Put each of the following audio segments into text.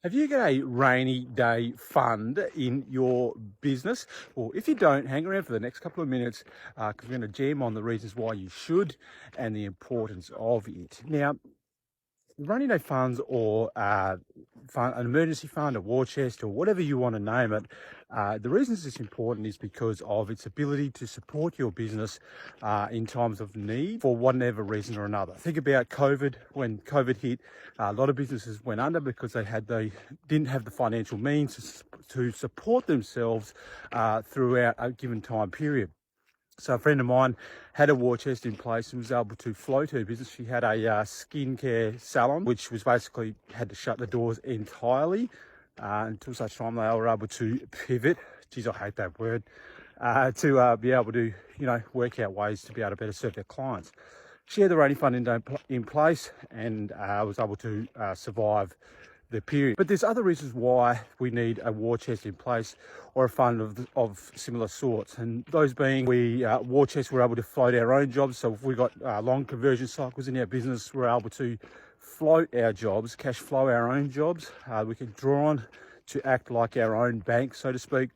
Have you got a rainy day fund in your business? Well, if you don't, hang around for the next couple of minutes because we're going to jam on the reasons why you should and the importance of it. Now, rainy day funds or an emergency fund, a war chest, or whatever you want to name it, the reasons it's important is because of its ability to support your business in times of need for whatever reason or another. Think about COVID. When COVID hit, a lot of businesses went under because they didn't have the financial means to support themselves throughout a given time period. So a friend of mine had a war chest in place and was able to float her business. She had a skincare salon, which was basically had to shut the doors entirely until such time they were able to pivot. Geez, I hate that word. To be able to, work out ways to be able to better serve their clients. She had the rainy fund in place and was able to survive the period. But there's other reasons why we need a war chest in place or a fund of similar sorts, and those being war chests, we're able to float our own jobs. So if we've got long conversion cycles in our business, we're able to float our jobs, cash flow our own jobs. We can draw on to act like our own bank, so to speak,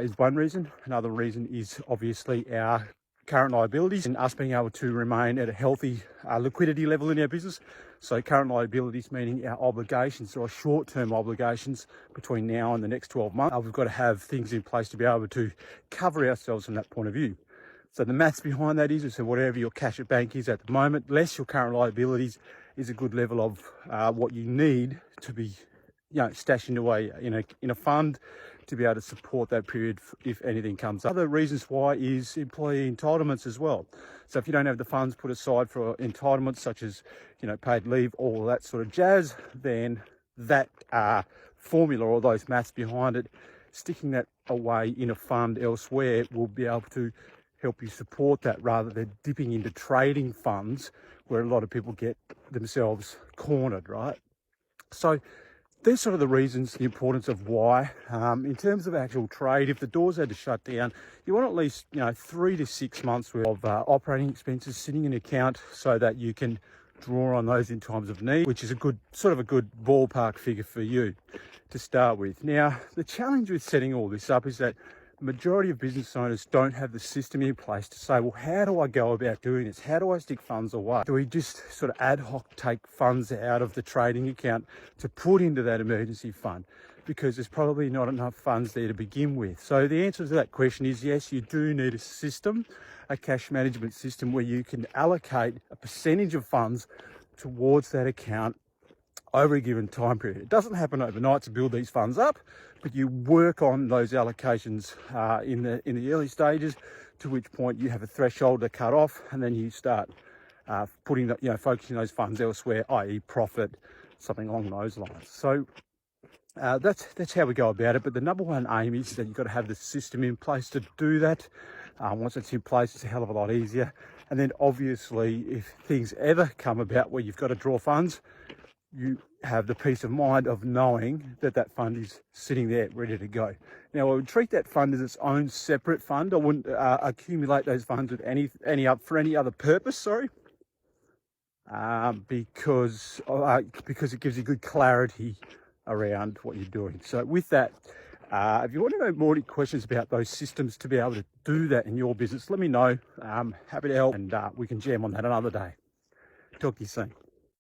is one reason. Another reason is obviously our current liabilities and us being able to remain at a healthy liquidity level in our business. So current liabilities meaning our obligations or short-term obligations between now and the next 12 months. We've got to have things in place to be able to cover ourselves from that point of view. So the maths behind that is so whatever your cash at bank is at the moment, less your current liabilities, is a good level of what you need to be stashing away in a fund to be able to support that period if anything comes up. Other reasons why is employee entitlements as well. So if you don't have the funds put aside for entitlements such as paid leave, all that sort of jazz, then that formula or those maths behind it, sticking that away in a fund elsewhere will be able to help you support that rather than dipping into trading funds where a lot of people get themselves cornered, right? So these sort of the reasons, the importance of why. In terms of actual trade, if the doors had to shut down, you want at least 3 to 6 months worth of operating expenses sitting in an account so that you can draw on those in times of need, which is a good ballpark figure for you to start with. Now, the challenge with setting all this up is that the majority of business owners don't have the system in place to say, well, how do I go about doing this? How do I stick funds away? Do we just sort of ad hoc take funds out of the trading account to put into that emergency fund? Because there's probably not enough funds there to begin with. So the answer to that question is yes, you do need a system, a cash management system where you can allocate a percentage of funds towards that account over a given time period. It doesn't happen overnight to build these funds up, but you work on those allocations in the early stages, to which point you have a threshold to cut off, and then you start focusing those funds elsewhere, i.e. profit, something along those lines. So that's how we go about it. But the number one aim is that you've got to have the system in place to do that. Once it's in place, it's a hell of a lot easier. And then obviously, if things ever come about where you've got to draw funds, you have the peace of mind of knowing that that fund is sitting there ready to go. Now, I would treat that fund as its own separate fund. I wouldn't accumulate those funds with for any other purpose. Because it gives you good clarity around what you're doing. So with that, if you want to know more questions about those systems to be able to do that in your business, let me know. Happy to help, and we can jam on that another day. Talk to you soon.